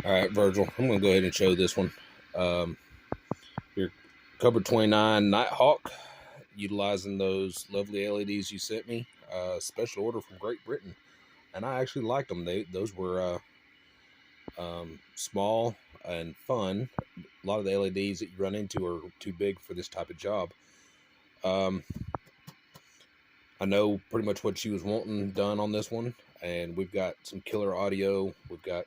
All right, Virgil, I'm going to go ahead and show this one. Your Cobra 29 Nighthawk, utilizing those lovely LEDs you sent me. Special order from Great Britain. And I actually liked them. Those were small and fun. A lot of the LEDs that you run into are too big for this type of job. I know pretty much what she was wanting done on this one. And we've got some killer audio. We've got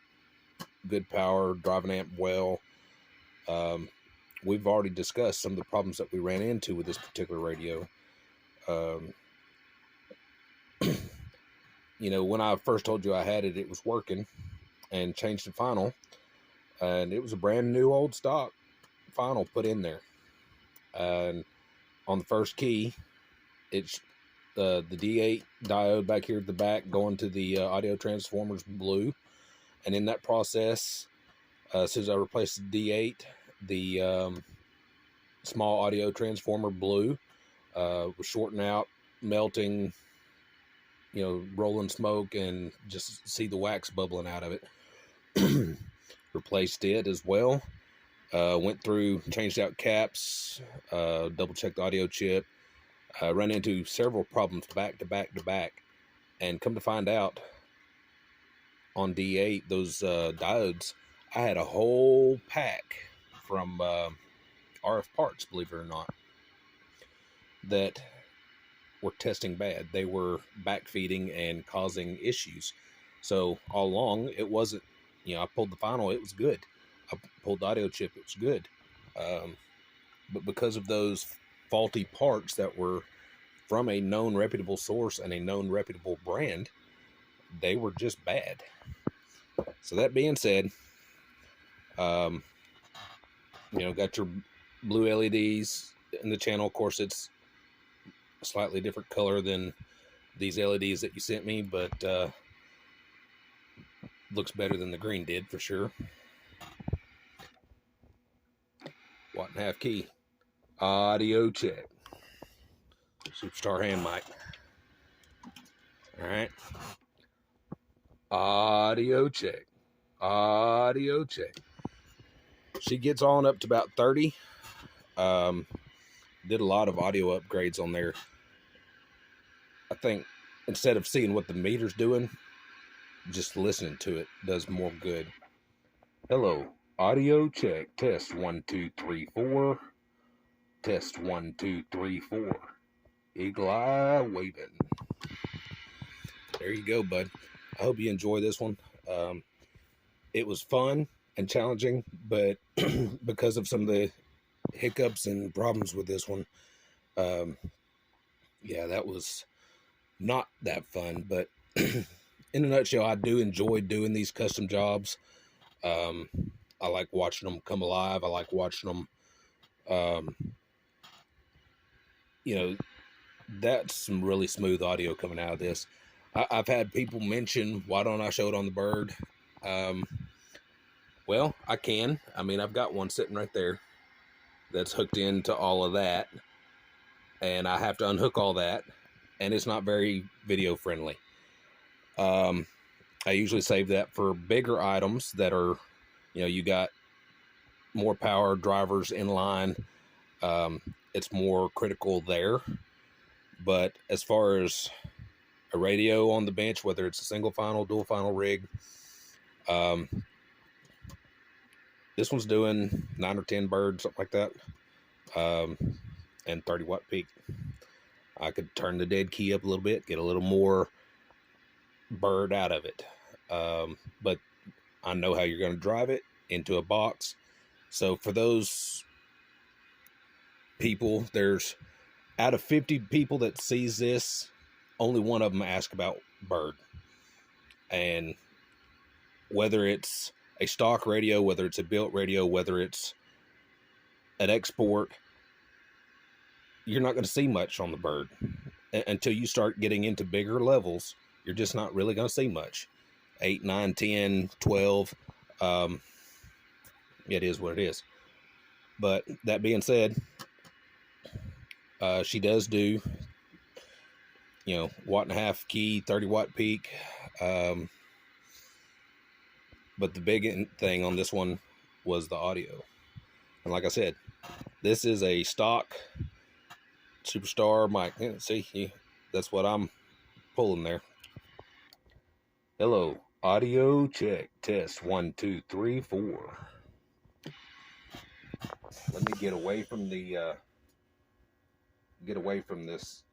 good power, driving amp well. We've already discussed some of the problems that we ran into with this particular radio. You know, when I first told you I had it, it was working, and changed the final, and it was a brand new old stock final put in there. And on the first key, it's the D8 diode back here at the back going to the audio transformers blew, and in that process, as soon as I replaced the D8, the small audio transformer blew, was shorting out, melting, you know, rolling smoke, and just see the wax bubbling out of it. Replaced it as well. Went through, changed out caps, double checked the audio chip, run into several problems back to back, and come to find out, on D8, those diodes, I had a whole pack from RF Parts, believe it or not, that were testing bad. They were backfeeding and causing issues. So all along, it wasn't, you know, I pulled the final, it was good. I pulled the audio chip, it was good. But because of those faulty parts that were from a known reputable source and a known reputable brand, they were just bad. So that being said, you know, got your blue LEDs in the channel. Of course, it's a slightly different color than these LEDs that you sent me, but looks better than the green did for sure. Watt and a half key. Audio check. Superstar hand mic. All right. Audio check. Audio check. She gets on up to about 30. Did a lot of audio upgrades on there. I think instead of seeing what the meter's doing, just listening to it does more good. Hello. Audio check. Test 1, 2, 3, 4. Test 1, 2, 3, 4. Eagle eye waving. There you go, bud. I hope you enjoy this one. It was fun and challenging, but because of some of the hiccups and problems with this one, yeah, that was not that fun. But in a nutshell, I do enjoy doing these custom jobs. I like watching them come alive. I like watching them, you know, that's some really smooth audio coming out of this. I've had people mention, why don't I show it on the bird? Well, I can. I mean, I've got one sitting right there that's hooked into all of that, and I have to unhook all that, and it's not very video friendly. I usually save that for bigger items that are, you know, you got more power drivers in line. It's more critical there. But as far as a radio on the bench, whether it's a single final, dual final rig, this one's doing 9 or 10 birds, something like that, and 30 watt peak. I could turn the dead key up a little bit, get a little more bird out of it. But I know how you're going to drive it into a box. So for those people, there's, out of 50 people that sees this, only one of them ask about bird. And whether it's a stock radio, whether it's a built radio, whether it's an export, you're not going to see much on the bird. Until you start getting into bigger levels, you're just not really going to see much. 8, 9, 10, 12. It is what it is. But that being said, she does do, you know, watt and a half key, 30 watt peak. But the big thing on this one was the audio. And like I said, this is a stock Superstar mic. Yeah, see, that's what I'm pulling there. Hello, audio check, test 1 2 3 4. Let me get away from this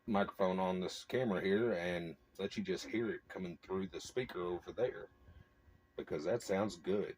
microphone on this camera here and let you just hear it coming through the speaker over there, because that sounds good.